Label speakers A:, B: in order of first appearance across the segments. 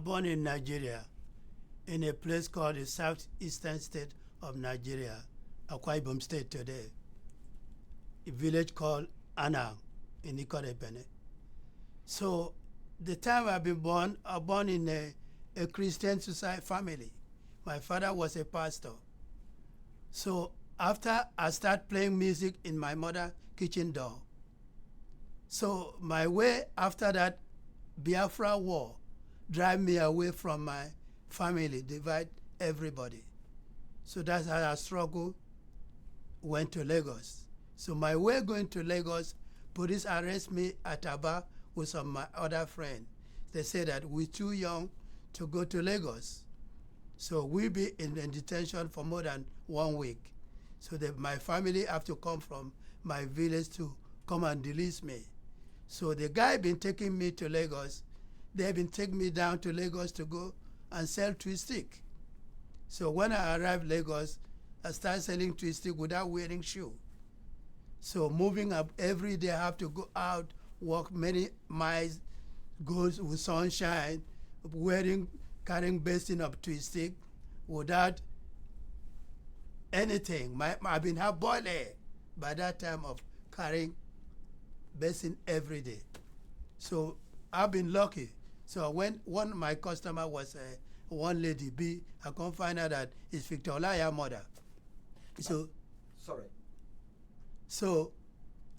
A: born in Nigeria, in a place called the southeastern state of Nigeria, Akwa Ibom State today, a village called Anang in Ikorebene. So the time I've been born, I was born in a Christian society family. My father was a pastor. So after I started playing music in my mother's kitchen door, so my way after that Biafra war drive me away from my family, divide everybody. So that's how I struggled, went to Lagos. So my way going to Lagos, police arrest me at Aba with some of my other friends. They say that we're too young to go to Lagos. So we be in detention for more than 1 week. So my family have to come from my village to come and release me. So the guy been taking me to Lagos. They've been taking me down to Lagos to go and sell twist stick. So when I arrived Lagos, I started selling twist stick without wearing shoe. So moving up every day, I have to go out, walk many miles, go with sunshine, carrying basin of twist stick without anything. I've been half boiled by that time of carrying basin every day. So I've been lucky. So when one of my customer was one lady, I can't find out that it's Victor Olaya's mother. So
B: sorry.
A: So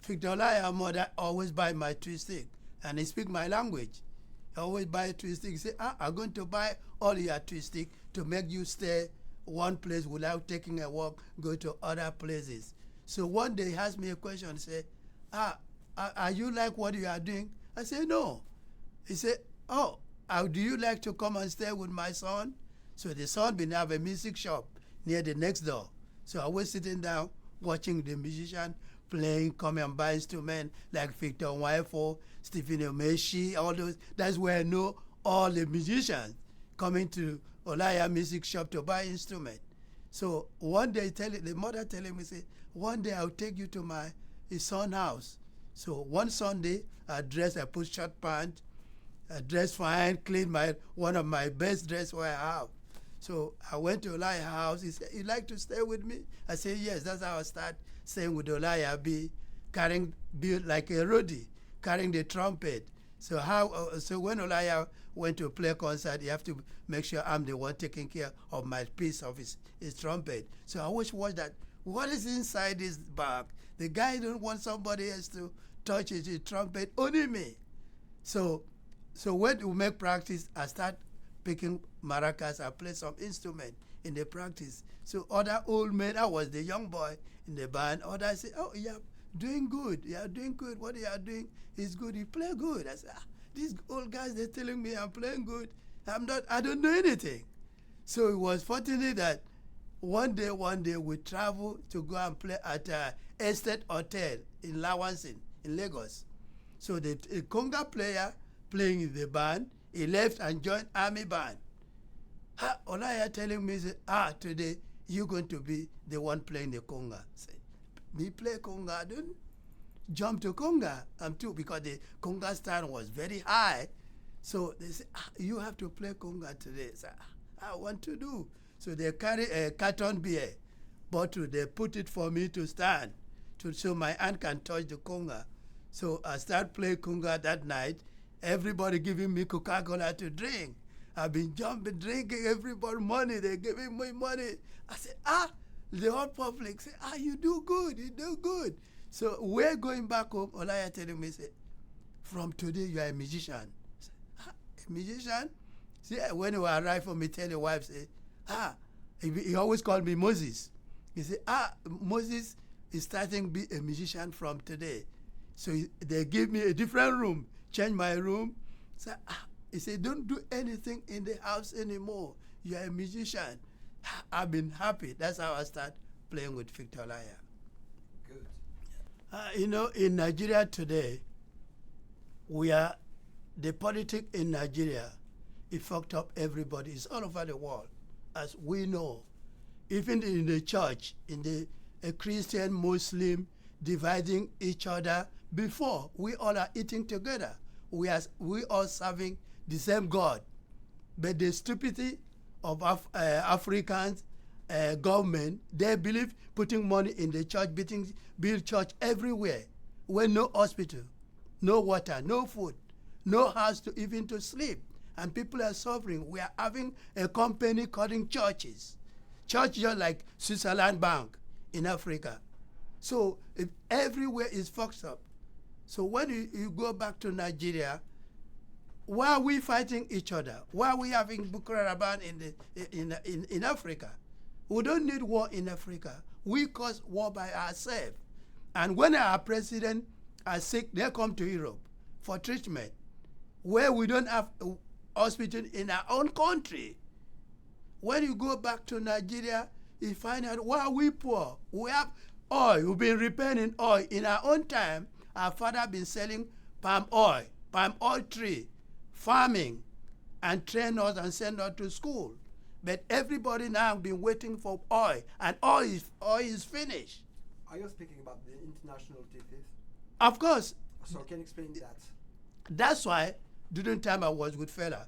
A: Victor Olaya's mother always buy my twist stick, and he speak my language. He always buy a twist stick. He say, I'm going to buy all your twist stick to make you stay one place without taking a walk, go to other places. So one day he asked me a question, say, are you like what you are doing? I said, no. He said, do you like to come and stay with my son? So the son been have a music shop near the next door. So I was sitting down watching the musician playing, come and buy instruments like Victor Waifo, Stephen Omeshi, all those. That's where I know all the musicians coming to Olaya music shop to buy instrument. So one day the mother telling me, say, one day I'll take you to his son's house. So one Sunday, I put short pants, I dressed fine, cleaned one of my best dress what I have. So I went to Olaya's house. He said, you like to stay with me? I said, yes. That's how I start staying with Olaya, be like a roadie, carrying the trumpet. So so when Olaya went to play concert, you have to make sure I'm the one taking care of my piece of his trumpet. So I always watch that. What is inside this bag? The guy don't want somebody else to touch his trumpet, only me. So when we make practice, I start picking maracas. I play some instrument in the practice. So other old men, I was the young boy in the band. Others say, oh, you're doing good. You're doing good. What you are doing is good. You play good. I said, these old guys, they're telling me I'm playing good. I don't know anything. So it was fortunate that one day we traveled to go and play at Estate Hotel in Lawansin, in Lagos. So the conga player playing in the band, he left and joined army band. Olaya telling me, today you're going to be the one playing the conga. I said, me play conga? I don't jump to conga. I'm too, because the conga stand was very high. So they said, you have to play conga today. I said, I want to do. So they carry a carton beer bottle. They put it for me to stand, so my hand can touch the conga. So I start playing conga that night. Everybody giving me Coca-Cola to drink. I've been jumping, drinking, everybody money. They're giving me money. I said, the whole public say, you do good, you do good. So we're going back home. Olaya telling me, say, from today you are a musician. I said, a musician? See, when you arrive for me, tell your wife, say, he always called me Moses. He said, Moses is starting to be a musician from today. So they give me a different room, change my room. So, he said, don't do anything in the house anymore. You are a musician. I've been happy. That's how I start playing with Victor Olaya.
B: Good.
A: In Nigeria today, the politics in Nigeria, it fucked up everybody. It's all over the world, as we know. Even in the church, a Christian, Muslim, dividing each other. Before, we all are eating together. We all serving the same God. But the stupidity of Africans government, they believe putting money in the church, build church everywhere, where no hospital, no water, no food, no house to even to sleep. And people are suffering. We are having a company calling churches. Church just like Switzerland Bank in Africa. So if everywhere is fucked up. So when you go back to Nigeria, why are we fighting each other? Why are we having Boko Haram in Africa? We don't need war in Africa. We cause war by ourselves. And when our president are sick, they come to Europe for treatment, where we don't have a hospital in our own country. When you go back to Nigeria, you find out why are we poor. We have oil. We've been repairing oil. In our own time, our father been selling palm oil tree, farming, and train us and send us to school. But everybody now been waiting for oil, and oil is finished.
B: Are you speaking about the international thesis?
A: Of course.
B: So can you explain that?
A: That's why during time I was with fella,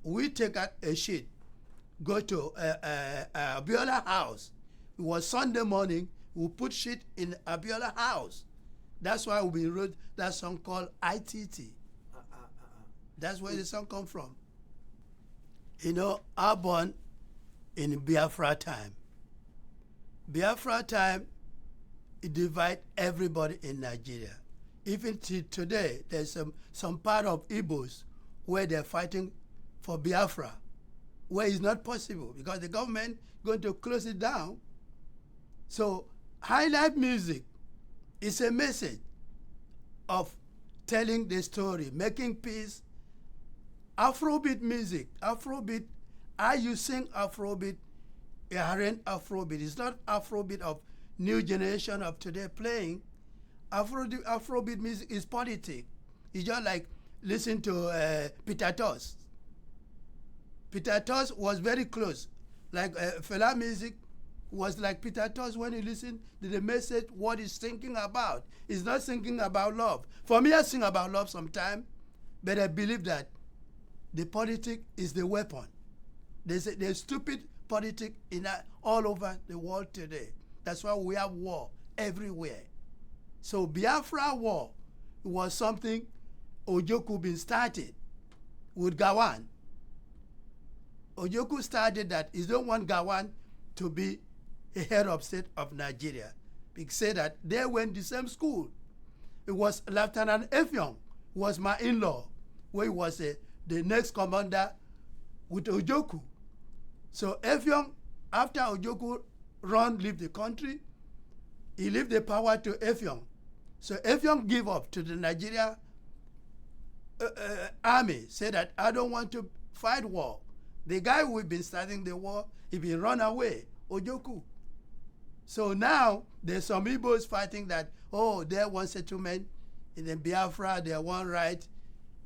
A: we take out a sheet, go to Abiola house. It was Sunday morning. We put shit in Abiola house. That's why we wrote that song called ITT. That's where the song come from. You know, I born in Biafra time. Biafra time, it divide everybody in Nigeria. Even today, there's some part of Igbos where they're fighting for Biafra, where it's not possible because the government going to close it down. So Highlife music is a message of telling the story, making peace. Afrobeat music, Afrobeat, you sing Afrobeat, you aren't Afrobeat. It's not Afrobeat of new generation of today playing. Afrobeat music is politics. It's just like listen to Peter Tosh. Peter Tosh was very close. Like Fela music was like Peter Tosh when you listen to the message, what he's thinking about. He's not thinking about love. For me, I sing about love sometimes, but I believe that the politics is the weapon. There's stupid politics all over the world today. That's why we have war everywhere. So Biafra war was something Ojukwu been started with Gawan. Ojukwu started that he don't want Gawan to be a head of state of Nigeria. He said that they went the same school. It was Lieutenant Effiong was my in-law, where he was the next commander with Ojukwu. So Effiong, after Ojukwu leave the country, he leave the power to Effiong. So Effiong give up to the Nigeria army, said that I don't want to fight war. The guy who been starting the war, he been run away, Ojukwu. So now there's some Igbos fighting that, oh, they want settlement in the Biafra, they want right.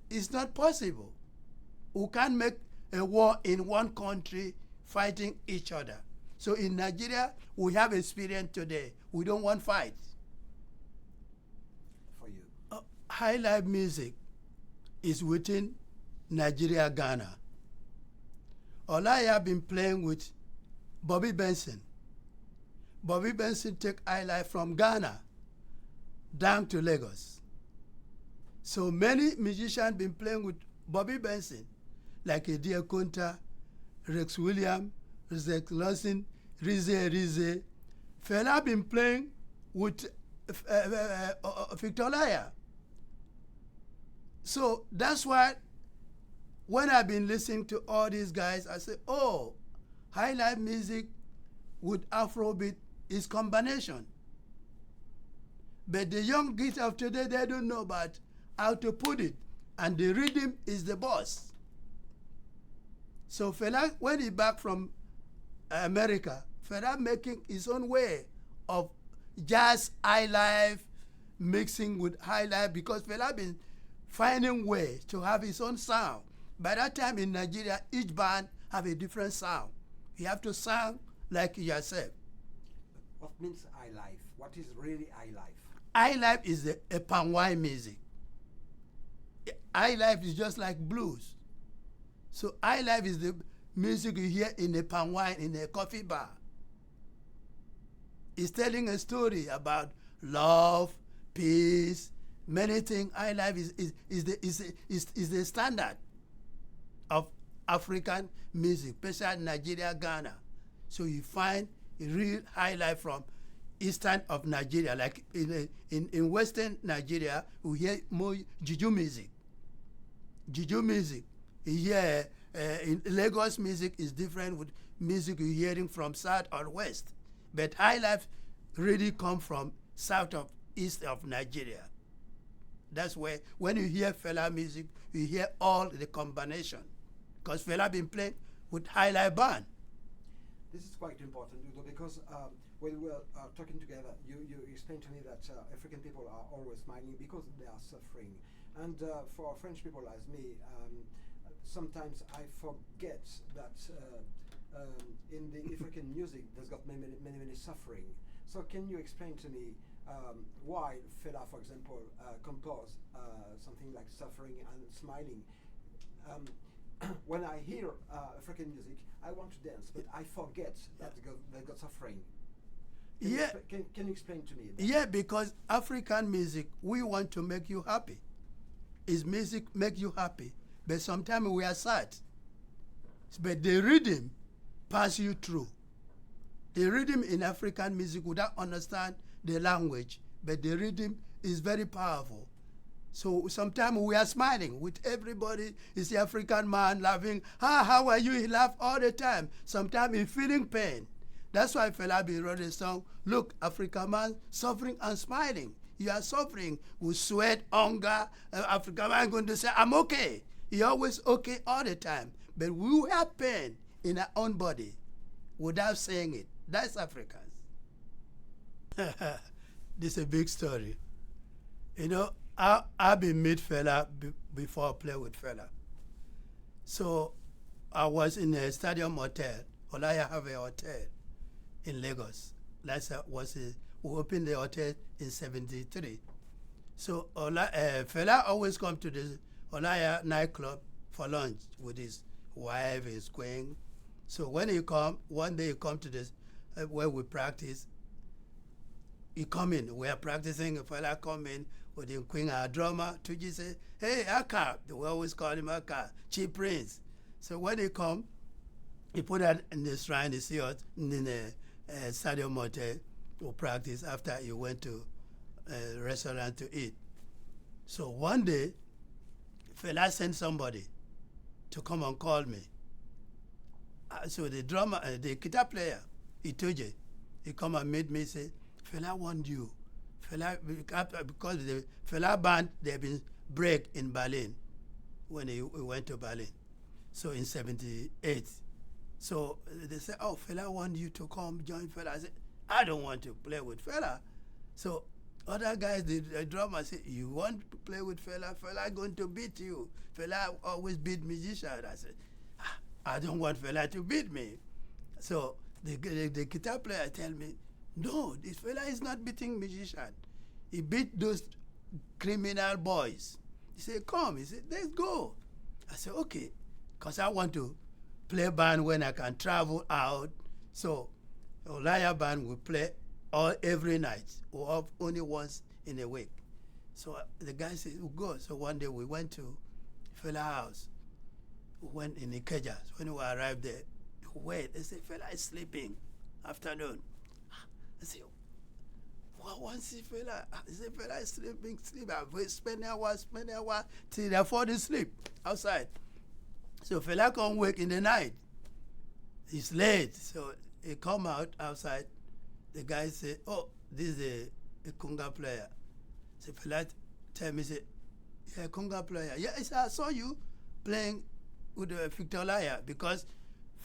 A: It's not possible. We can't make a war in one country fighting each other. So in Nigeria, we have experience today. We don't want fights.
B: For you.
A: Highlife music is within Nigeria, Ghana. All I have been playing with Bobby Benson. Bobby Benson take Highlife from Ghana down to Lagos. So many musicians been playing with Bobby Benson, like Edia Kunta, Rex Williams, Rex Lawson, Rize. Fela been playing with Victoria. So that's why when I've been listening to all these guys, I say, oh, Highlife music with Afrobeat is combination. But the young kids of today, they don't know about how to put it. And the rhythm is the boss. So Fela, when he back from America, Fela making his own way of jazz Highlife, mixing with Highlife, because Fela been finding ways to have his own sound. By that time in Nigeria, each band have a different sound. You have to sound like yourself.
B: What means Highlife? What is really Highlife?
A: Highlife is a Panwai music. Highlife is just like blues. So Highlife is the music you hear in a palm wine in a coffee bar. It's telling a story about love, peace, many things. Highlife is the standard of African music, especially Nigeria, Ghana. So you find a real Highlife from eastern of Nigeria, like in western Nigeria, we hear more juju music. Juju music. You hear in Lagos music is different with music you're hearing from south or west. But Highlife really come from south of east of Nigeria. That's where when you hear Fela music, you hear all the combination. Because Fela been playing with Highlife band.
B: This is quite important, Udo, because when we were talking together, you explained to me that African people are always smiling because they are suffering. And for French people as me, sometimes I forget that in the African music, there's got many suffering. So can you explain to me why Fela, for example, composed something like suffering and smiling? When I hear African music, I want to dance, but I forget that they got suffering. Can you explain to me that?
A: Yeah, because African music, we want to make you happy. Is music make you happy? But sometimes we are sad. But the rhythm pass you through. The rhythm in African music without understand the language, but the rhythm is very powerful. So sometimes we are smiling with everybody. Is the African man laughing? How are you? He laugh all the time. Sometimes he's feeling pain. That's why Fela wrote a song, look, African man suffering and smiling. You are suffering with sweat, hunger. African man going to say, I'm okay. He always okay all the time. But we have pain in our own body without saying it. That's Africans. This is a big story. You know, I've been meet Fela before I play with Fela. So I was in a stadium hotel. Olaya have a hotel in Lagos. We opened the hotel in 73. So Fela always come to the Olaya nightclub for lunch with his wife, his queen. So when he come, one day he come to this where we practice. He come in. We are practicing. Fela come in with the queen, our drummer. Tuji say, "Hey, Aka." We always call him Aka, Chief Prince. So when he come, he put that in the shrine. He see us in the stadium hotel. We practice after he went to a restaurant to eat. So one day, Fela sent somebody to come and call me. So the drummer, the guitar player, Itoje, he come and meet me, say, Fela want you. Fela, because the Fela band, they've been break in Berlin when he went to Berlin. So in 78. So they said, oh, Fela want you to come join Fela. I said, I don't want to play with Fela. So other guys, the drummer said, you want to play with Fela? Fela going to beat you. Fela always beat musicians. I said, I don't want Fela to beat me. So the guitar player tell me, no, this Fela is not beating musician. He beat those criminal boys. He said, come. He said, let's go. I said, okay, because I want to play band when I can travel out. So Olaya band will play every night or only once in a week. So the guy said, we'll go. So one day we went to Fela house. We went in Ikeja. So when we arrived there, wait, they said, Fela is sleeping afternoon. I said, what want to see Fela? He said, Fela is sleeping. I spend an hour till they fall asleep outside. So Fela come wake in the night. It's late. So he come out outside. The guy say, oh, this is a conga player. So Fela tell me, say, yeah, conga player. Yeah, I said, I saw you playing with Victor Olaya because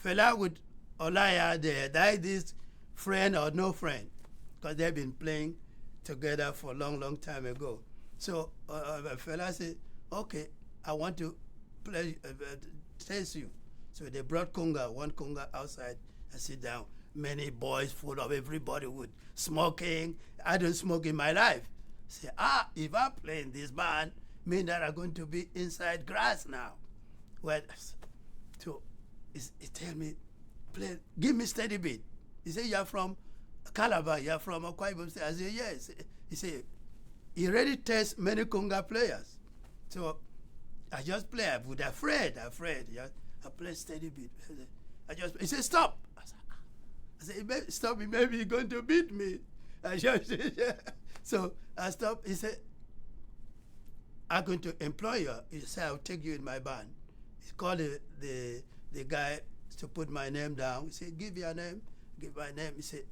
A: Fela with Olaya, they died this friend or no friend because they've been playing together for a long time ago. So Fela said, okay, I want to play, test you. So they brought conga, one conga outside and sit down. Many boys full of everybody with smoking. I don't smoke in my life. Say, if I play in this band, mean that I'm going to be inside grass now. Well, So he tell me, play, give me steady beat. He said, you're from Calabar, you're from Akwa Ibom State. I said, yes. He said, he already tests many conga players. So I just play. I was afraid. Yes, I play steady beat. He said, stop. I said, stop, maybe you're going to beat me. So I stopped. He said, I'm going to employ you. He said, I'll take you in my band. He called the guy to put my name down. He said, give your name, give my name. He said,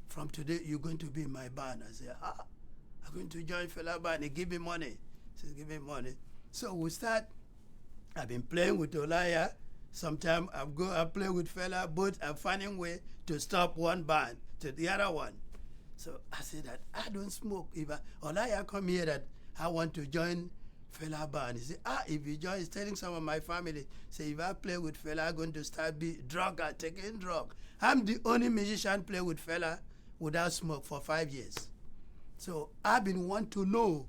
A: from today, you're going to be in my band. I said, I'm going to join Fela band. He give me money. He said, give me money. So we start. I've been playing with Olaya. Sometimes I play with Fela, but I'm finding way to stop one band to the other one. So I said that I don't smoke. If Olaya come here that I want to join Fela band. He said, if you join, he's telling some of my family, say, if I play with Fela, I'm going to start be taking drug. I'm the only musician play with Fela without smoke for 5 years. So I've been want to know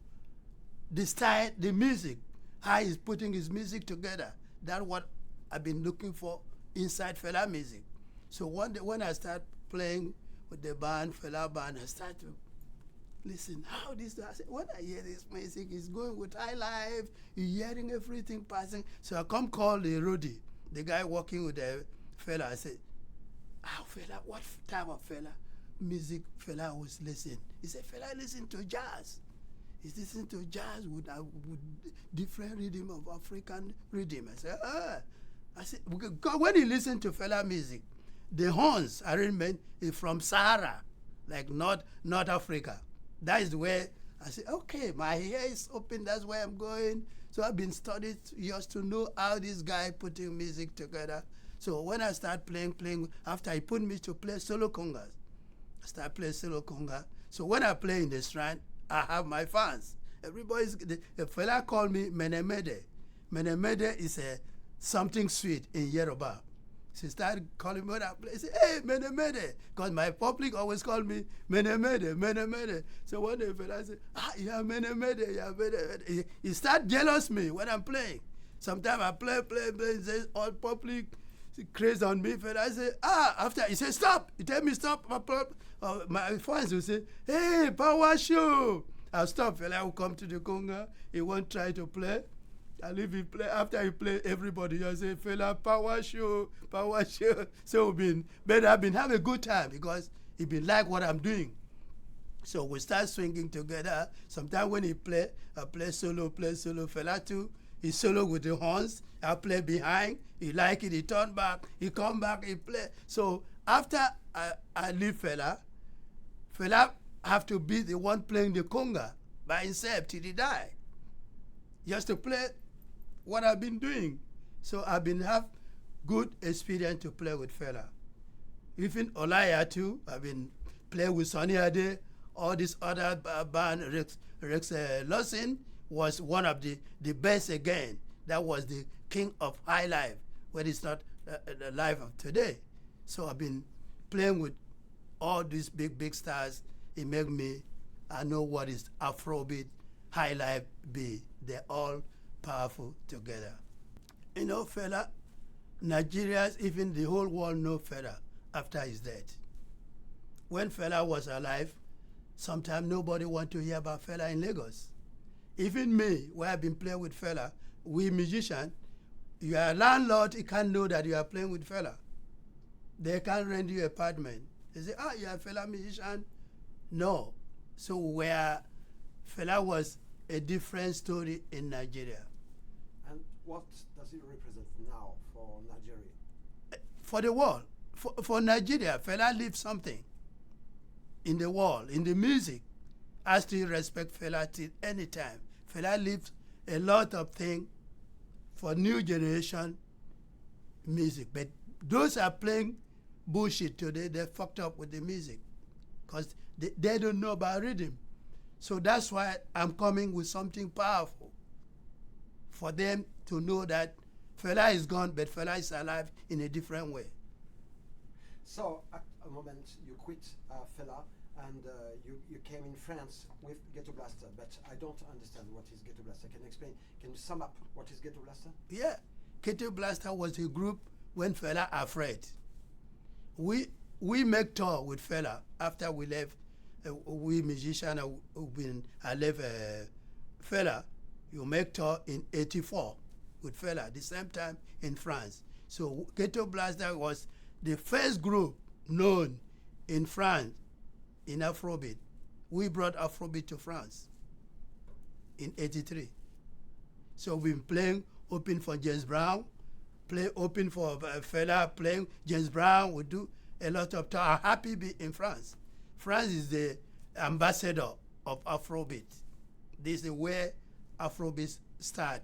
A: the style, the music, how he's putting his music together. That's what I've been looking for inside Fela music. So one day when I start playing with the band, Fela band, I start to listen, how this, I say, when I hear this music, it's going with Highlife, you're hearing everything passing. So I come call the roadie, the guy working with the Fela. I say, Fela, what type of Fela music Fela was listening? He said, Fela listen to jazz. He's listening to jazz with different rhythm of African rhythm. I said, I said, when he listened to Fela music, the horns arrangement is from Sahara, like North Africa. That is where I said, okay, my ear is open, that's where I'm going. So I've been studying just to know how this guy putting music together. So when I start playing, after he put me to play solo congas, I start playing solo conga. So when I play in the shrine, I have my fans. Everybody's, the fella called me Menemede. Menemede is something sweet in Yoruba. She started calling me when I play. She said, hey, Menemede. Because my public always call me Menemede. So one day fella said, you're Menemede, you're Menemede. He start jealous me when I'm playing. Sometimes I play, all public crazy on me. Fella I say, after he said, stop. He tell me stop. My fans will say, hey, power show. I'll stop. Fella will come to the conga. He won't try to play. I leave him play. After he play, everybody just say, Fela, power show. So I've been having a good time because he been like what I'm doing. So we start swinging together. Sometimes when he play, I play solo. Fela too, he solo with the horns. I play behind. He like it. He turn back. He come back. He play. So after I leave Fela have to be the one playing the conga by himself till he die. Just to play what I've been doing. So I've been have good experience to play with Fela. Even Olaya too, I've been playing with Sonny Ade, all this other band, Rex Lawson was one of the best again. That was the king of Highlife, when it's not the life of today. So I've been playing with all these big stars. It made me, I know what is Afrobeat, Highlife be. They're all powerful together. You know, Fela, Nigerians, even the whole world know Fela after his death. When Fela was alive, sometimes nobody want to hear about Fela in Lagos. Even me, where I've been playing with Fela, we musicians, you are a landlord, you can't know that you are playing with Fela. They can't rent you an apartment. They say, you're a Fela musician? No. So where Fela was a different story in Nigeria.
B: And what does it represent now for Nigeria?
A: For the world. For Nigeria, Fela leaves something in the world, in the music. I still respect Fela till any time. Fela leaves a lot of things for new generation music. But those are playing bullshit today. They're fucked up with the music because they don't know about rhythm. So that's why I'm coming with something powerful for them to know that Fela is gone, but Fela is alive in a different way.
B: So at a moment you quit Fela and you came in France with Ghetto Blaster, but I don't understand what is Ghetto Blaster. Can you explain? Can you sum up what is Ghetto Blaster?
A: Yeah, Ghetto Blaster was a group when fella afraid. We make tour with fella after we left. We musician I left fella. You make tour in '84 with fella. The same time in France. So Ghetto Blaster was the first group known in France in Afrobeat. We brought Afrobeat to France in '83. So we've been playing open for James Brown, play open for fella, playing James Brown. We do a lot of tour. I'm happy be in France. France is the ambassador of Afrobeat. This is where Afrobeat start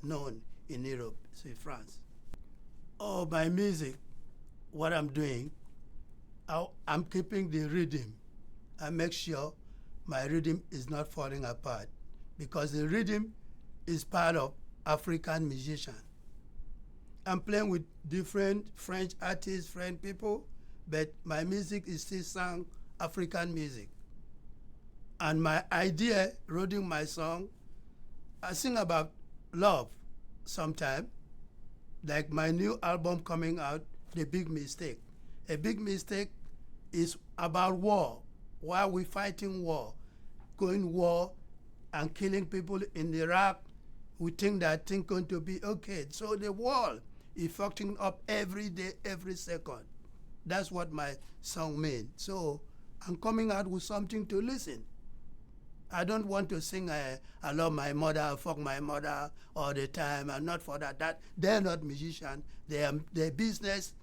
A: known in Europe, so in France. Oh, my music, what I'm doing, I'm keeping the rhythm. I make sure my rhythm is not falling apart because the rhythm is part of African musician. I'm playing with different French artists, French people, but my music is still sung African music. And my idea, writing my song, I sing about love sometime, like my new album coming out, The Big Mistake. A big mistake is about war. Why we fighting war, going war and killing people in Iraq. We think that thing going to be okay. So the world is fucking up every day, every second. That's what my song means. So I'm coming out with something to listen. I don't want to sing I love my mother, fuck my mother all the time. I'm not for that. They're not musicians. They're business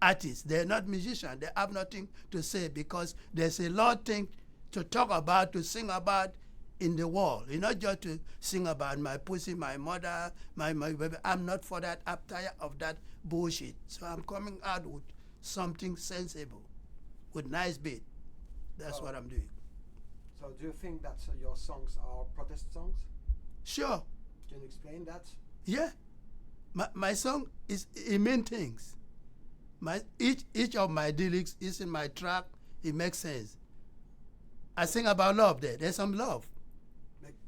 A: artists. They're not musicians. They have nothing to say because there's a lot of things to talk about, to sing about in the world. It's not just to sing about my pussy, my mother, my baby. I'm not for that. I'm tired of that bullshit. So I'm coming out with something sensible, with nice beat. That's what I'm doing.
B: So do you think that your songs are protest songs?
A: Sure.
B: Can you explain that?
A: Yeah. My song is it means things. Each of my lyrics is in my track. It makes sense. I sing about love there. There's some love.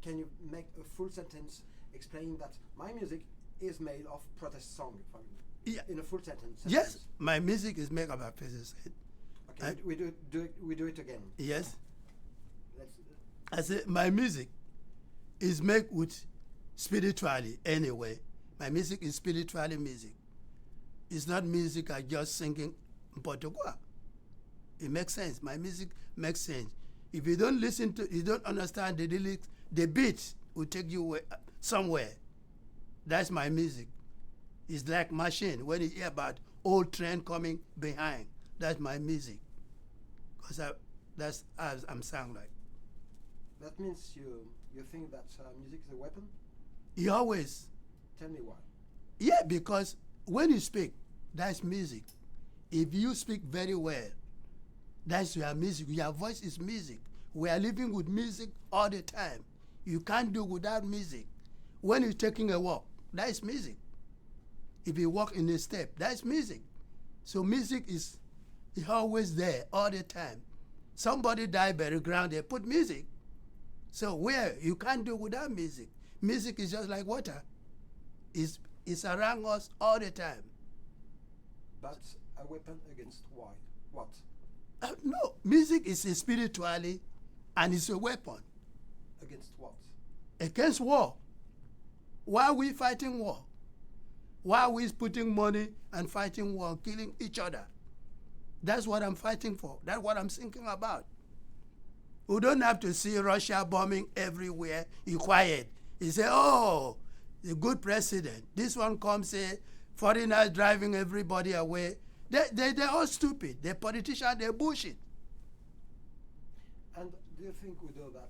B: Can you make a full sentence explaining that my music is made of protest song?
A: Yeah.
B: In a full sentence.
A: Yes, my music is made about protest.
B: Okay, we do it again.
A: Yes.
B: Let's,
A: I say my music is made with spiritually anyway. My music is spiritually music. It's not music I just singing in Portugal. It makes sense. My music makes sense. If you don't listen to, you don't understand the lyrics, the beat will take you somewhere. That's my music. It's like machine. When you hear about old train coming behind, that's my music. Because that's as I'm sound like.
B: that means you think that music is a weapon?
A: You always.
B: Tell me why.
A: Yeah, because when you speak, that's music. If you speak very well, that's your music. Your voice is music. We are living with music all the time. You can't do without music. When you're taking a walk, that's music. If you walk in a step, that's music. So music is always there all the time. Somebody died by the ground, they put music. So where you can't do without music. Music is just like water. It's around us all the time.
B: But a weapon against why? What?
A: No, music is a spiritually, and it's a weapon.
B: Against what?
A: Against war. Why are we fighting war? Why are we putting money and fighting war, killing each other? That's what I'm fighting for. That's what I'm thinking about. We don't have to see Russia bombing everywhere. You quiet. You say, oh, a good president. This one comes, say, foreigners driving everybody away. They're all stupid. They're politicians, they're bullshit.
B: And do you think, Udo, that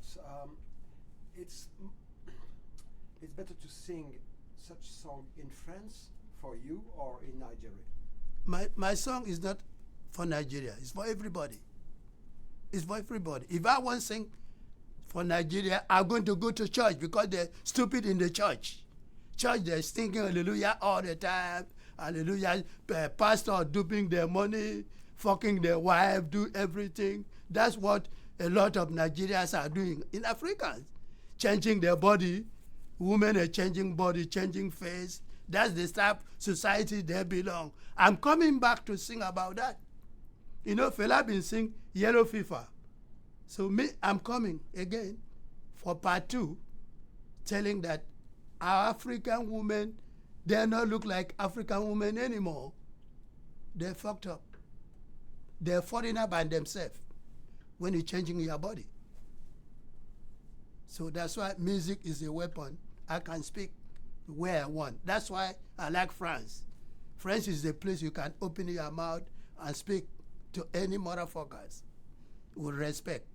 B: it's better to sing such song in France for you or in Nigeria?
A: My song is not for Nigeria. It's for everybody. It's for everybody. If I want to sing for Nigeria, I'm going to go to church because they're stupid in the church. Church, they're singing hallelujah all the time. Hallelujah. Pastor duping their money, fucking their wife, do everything. That's what a lot of Nigerians are doing in Africans. Changing their body. Women are changing body, changing face. That's the type society they belong. I'm coming back to sing about that. You know, fella been sing Yellow Fever. So me, I'm coming again for part 2, telling that our African women, they not look like African women anymore. They're fucked up. They're foreigner by themselves when you're changing your body. So that's why music is a weapon. I can speak where I want. That's why I like France. France is the place you can open your mouth and speak to any motherfuckers with respect.